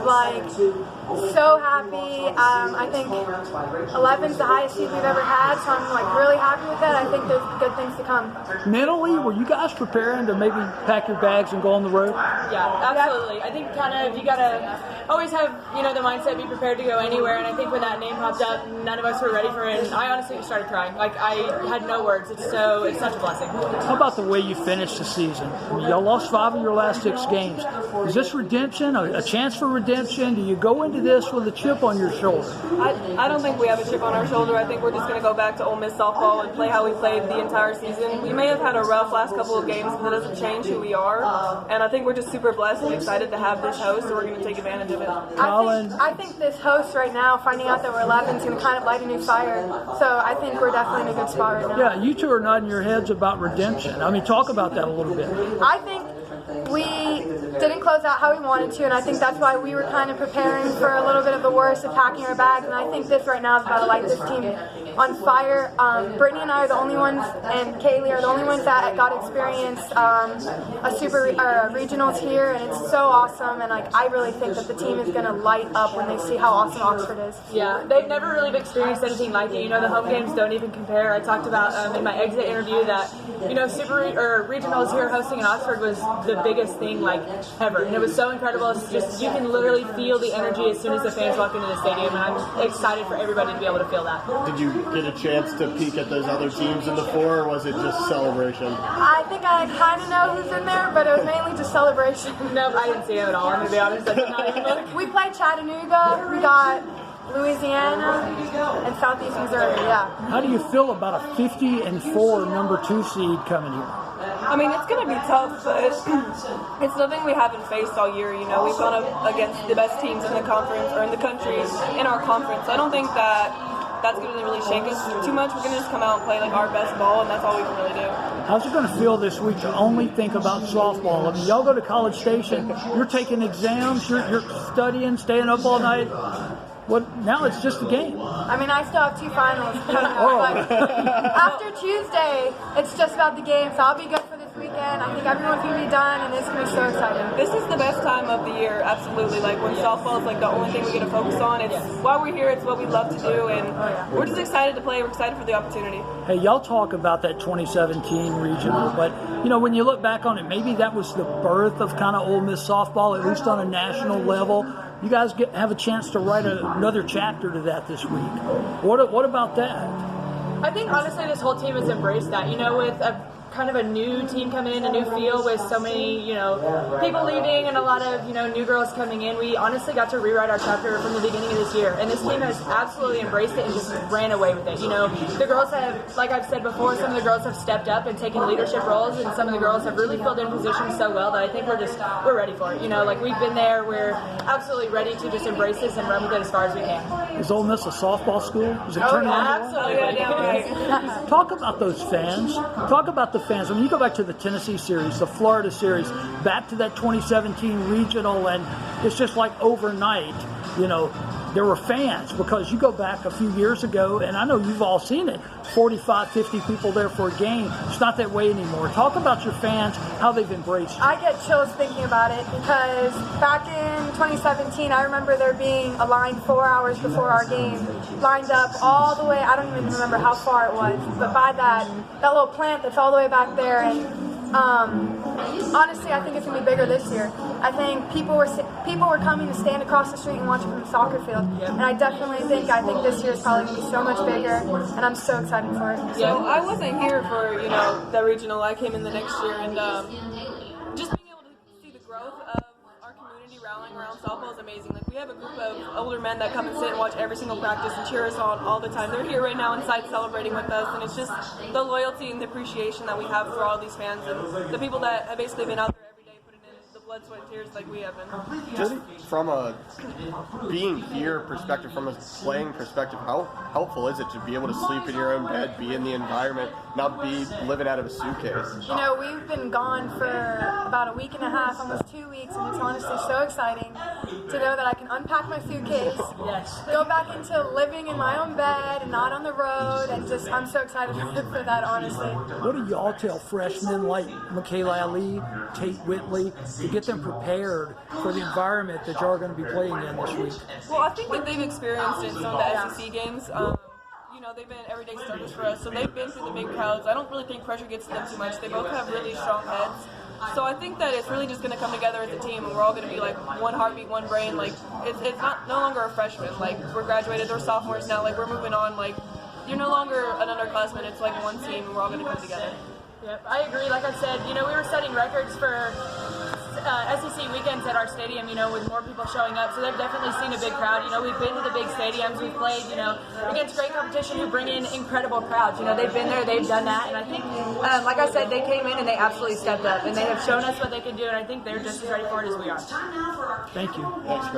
of like so happy. I think 11's the highest seed we've ever had, so I'm like really happy with that. I think there's good things to come. Mentally, were you guys preparing to maybe pack your bags and go on the road? Yeah, absolutely. I think kind of you gotta always have the mindset, be prepared to go anywhere. And I think when that name popped up, none of us were ready for it. And I honestly just started crying. Like I had no words. It's such a blessing. How about the way you finished the season? Y'all lost 5 of your last 6 games. Is this redemption? A chance for redemption? Do you go into this with a chip on your shoulder? I don't think we have a chip on our shoulder. I think we're just going to go back to Ole Miss softball and play how we played the entire season. We may have had a rough last couple of games, but that doesn't change who we are. And I think we're just super blessed and excited to have this host, so we're going to take advantage of it. I think this host right now, finding out that we're 11, is going to kind of light a new fire. So I think we're definitely in a good spot right now. Yeah, you two are nodding your heads about redemption. I mean, talk about that a little bit. I think we didn't close out how we wanted to, and I think that's why we were kind of preparing for a little bit of the worst of packing our bags. And I think this right now is about to light this team on fire. Brittany and I are the only ones, and Kaylee are the only ones that got experience regionals here, and it's so awesome. And like I really think that the team is going to light up when they see how awesome Oxford is. Yeah, they've never really experienced anything like it. The home games don't even compare. I talked about in my exit interview that regionals here hosting in Oxford was the biggest thing like ever, and it was so incredible. It's just you can literally feel the energy as soon as the fans walk into the stadium, and I'm excited for everybody to be able to feel that. Did you get a chance to peek at those other teams in the 4, or was it just celebration? I think I kind of know who's in there, but it was mainly just celebration. Nope, I didn't see him at all. I'm going to be honest. I did not even look. We played Chattanooga, we got Louisiana, and Southeast Missouri, yeah. How do you feel about a 50-4 number 2 seed coming here? I mean, it's going to be tough, but it's nothing we haven't faced all year. We've gone up against the best teams in the conference, or in the country, in our conference. I don't think that's going to really shake us too much. We're going to just come out and play like our best ball, and that's all we can really do. How's it going to feel this week to only think about softball? I mean, y'all go to College Station, you're taking exams, you're studying, staying up all night. Now it's just a game. I mean, I still have 2 finals coming up, but after Tuesday, it's just about the game, so I'll be good for this weekend. I think everyone's going to be done, and it's going to be so exciting. This is the best time of the year, absolutely. Like, when softball is like the only thing we get to focus on. It's while we're here, it's what we love to do, and we're just excited to play. We're excited for the opportunity. Hey, y'all talk about that 2017 regional, but, when you look back on it, maybe that was the birth of kind of Ole Miss softball, at least on a national level. You guys have a chance to write another chapter to that this week. What about that? I think honestly this whole team has embraced that. With a kind of a new team coming in, a new feel with so many, people leaving and a lot of, new girls coming in. We honestly got to rewrite our chapter from the beginning of this year. And this team has absolutely embraced it and just ran away with it. The girls have, like I've said before, some of the girls have stepped up and taken leadership roles, and some of the girls have really filled in positions so well that I think we're ready for it. Like we've been there, we're absolutely ready to just embrace this and run with it as far as we can. Is Ole Miss a softball school? Is it turning into one? Absolutely. Talk about those fans. Talk about the fans. I mean, you go back to the Tennessee series, the Florida series, back to that 2017 regional, and it's just like overnight, there were fans, because you go back a few years ago, and I know you've all seen it, 45, 50 people there for a game. It's not that way anymore. Talk about your fans, how they've embraced you. I get chills thinking about it, because back in 2017, I remember there being a line 4 hours before our game, lined up all the way, I don't even remember how far it was, but by that little plant that's all the way back there, and honestly, I think it's going to be bigger this year. I think people were coming to stand across the street and watch it from the soccer field. And I definitely think this year is probably going to be so much bigger, and I'm so excited for it. So I wasn't here for, the regional. I came in the next year, and just being able to see the growth of our community rallying around softball is amazing. Like, we have a group of older men that come and sit and watch every single practice and cheer us on all the time. They're here right now inside celebrating with us, and it's just the loyalty and the appreciation that we have for all these fans and the people that have basically been out there every day putting in the blood, sweat, and tears like we have been. Just from a being here perspective, from a playing perspective, how helpful is it to be able to sleep in your own bed, be in the environment, not be living out of a suitcase? We've been gone for about a week and a half, almost 2 weeks, and it's honestly so exciting to know that I can unpack my suitcase, go back into living in my own bed and not on the road, and I'm so excited for that, honestly. What do y'all tell freshmen like Michaela Ali, Tate Whitley, to get get them prepared for the environment that you're going to be playing in this week? Well, I think that they've experienced in some of the SEC games. You know, they've been everyday starters for us, so they've been through the big crowds. I don't really think pressure gets to them too much. They both have really strong heads. So I think that it's really just going to come together as a team, and we're all going to be like one heartbeat, one brain. Like it's not no longer a freshman. Like we're graduated, we're sophomores now. Like we're moving on. Like you're no longer an underclassman. It's like one team, and we're all going to come together. Yep, I agree. Like I said, you know, we were setting records for SEC weekends at our stadium, you know, with more people showing up. So they've definitely seen a big crowd. You know, we've been to the big stadiums. We've played, you know, against great competition who bring in incredible crowds. You know, they've been there, they've done that. And I think, like I said, they came in and they absolutely stepped up. And they have shown us what they can do. And I think they're just as ready for it as we are. Thank you. Thanks,